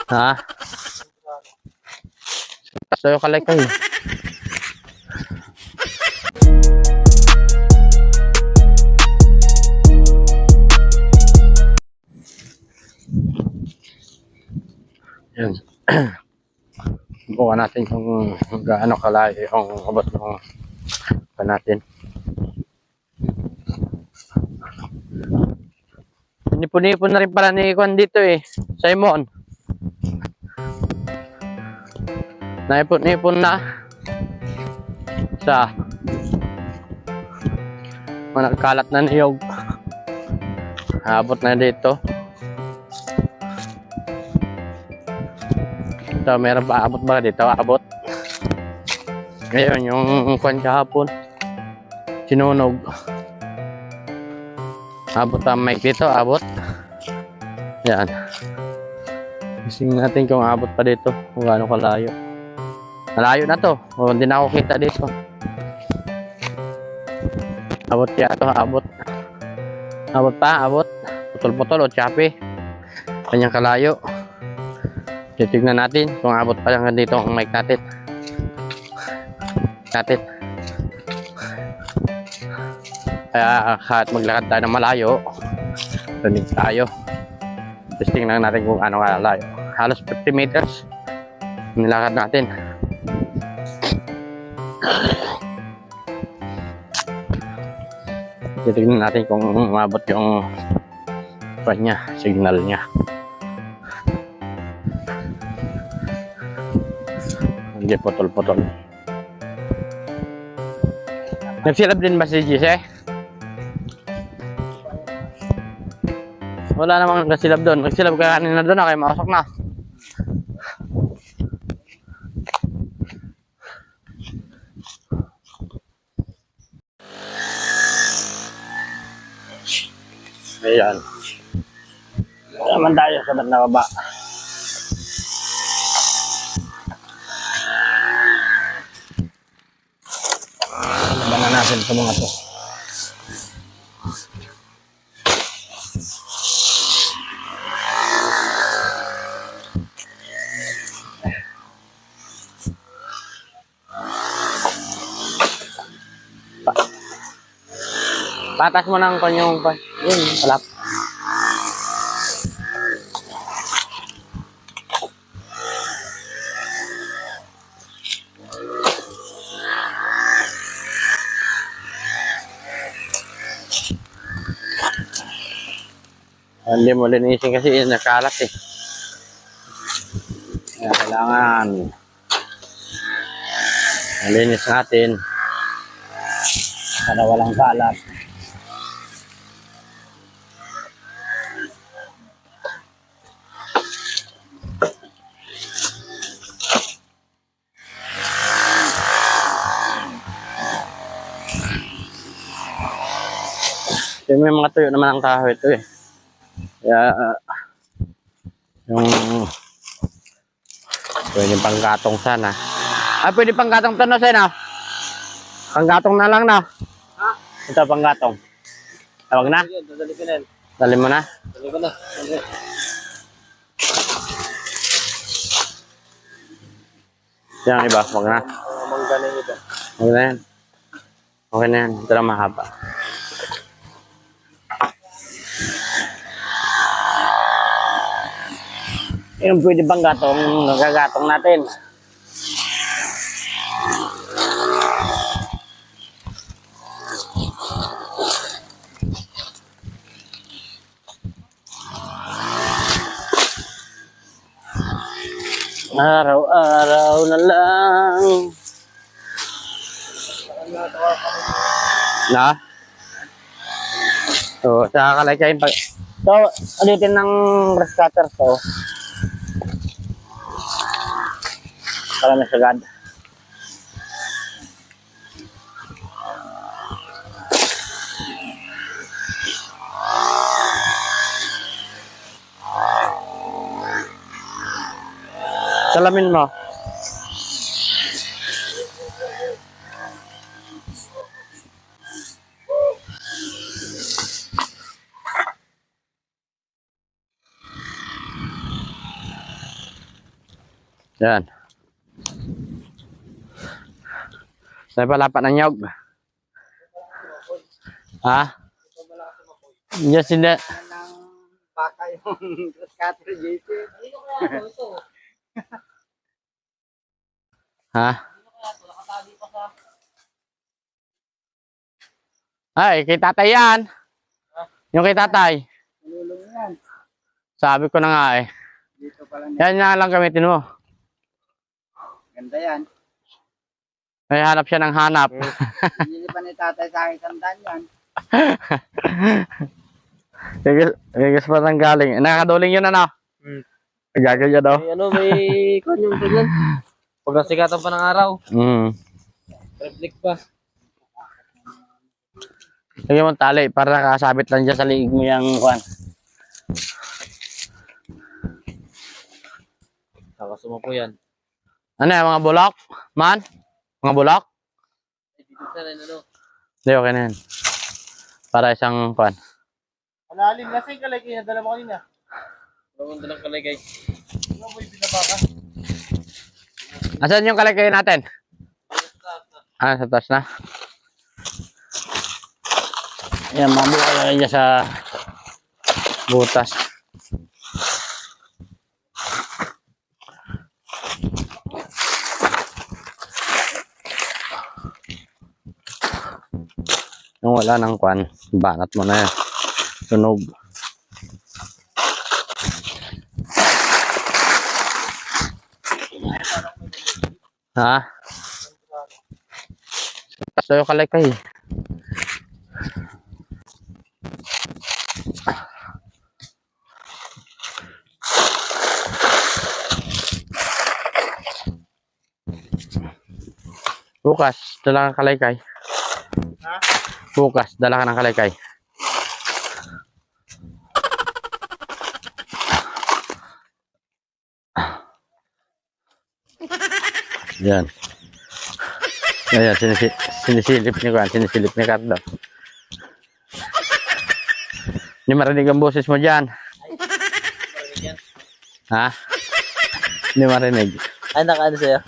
Ha? Sa'yo kalay kayo. Yan. Buka natin kung gaano kalayo yung abot ng pa natin. Nipon-nipon na rin pala ni Kwan dito eh. Simon. Naipon-nipon na. Sa nagkalat na niyog. Abot na dito. Ito, meron ba abot ba dito? Abot. Ngayon, yung Kwan kahapon. Sinunog. Abot ang mic dito, abot. Yan. Ising natin kung abot pa dito. Kung gaano kalayo. Malayo na to. O, hindi na ako kita dito. Abot kaya to, abot. Abot pa, abot. Putol-putol o chape. Kanyang kalayo. Titignan natin kung abot pa lang dito ang mic natin. Kaya kahit maglakad tayo ng malayo, rinig tayo. Testing lang natin kung ano kalayo. Halos 50 meters nilakad natin. Titignan natin kung umabot yung kanya, signal niya. Hindi putol-putol. Nagsilab din ba si Jesse? Wala namang nagsilab doon. Nagsilab ka kanina doon, kaya mausok na. Ayan. Naman tayo sa banda baba. Laban na natin sa mga to. Patas mo ng kanyang yun, palap. Hindi mo linisin kasi nakalat eh. Kaya kailangan malinis natin para walang kalat. Kasi may mga tuyo naman ang kahoy ito eh. Kaya yung pwede panggatong sana. Pwede panggatong to na sana. Panggatong na lang na. Ha? Ito panggatong. Tawag na? Dali mo na? Dali ko na. Yang iba, wag na. Mangganin ito. Wag na yan. Okay na yan. Ito lang mahaba. Yung pwede bang gatong, nagagatong natin. Araw-araw na lang. Na? So, sa kalaykain pag... So, ulitin ng brush cutter to. Para masagad. Salamin mo. Yan. Saan pala pa ng nyog? Ha? Yes, hindi. ng baka yung scatter JC. Ano kaya ito? Ha? Ay, kay tatay yan. Yung kay tatay. Nalulong yan. Sabi ko na nga eh. Dito pala na. Yan nga lang gamitin mo. Ganda yan. May hanap siya ng hanap. Hindi pa ni tatay sa akin sandaan yan. Gagas pa nang galing. Nakakaduling yun ano? Gagal yun daw. May may kanyang ganyan. Pag nasikatan pa ng araw, reflect pa. Lagyan mo ng tali para nakasabit lang dyan sa liig mo yung kwan. Kakasuma po yan. Ano yan, mga bulok? Man? Mga bulok? Dito sa rin ano. Hindi, okay na yan. Para isang kwan. Malalim na sa'yo kalagay na dala mo kanina. Huwag lang kalagay. Ano mo yung binabaka? Asan yung kalagay natin? Ah, sa taas na. Yan, mabuhay niya sa butas. Yung wala ng kwan, banat mo na yan. Tunog. Ha? Tapos yung kalagay. Bukas, dala ka ng kalaykay. Ha? Bukas, dala ka ng kalaykay. Yan. Ayan, sinisilip ni Juan, sinisilip ni Cardo. Hindi marinig ang boses mo dyan. Ha? Hindi marinig. Ay, nakaano sa'yo?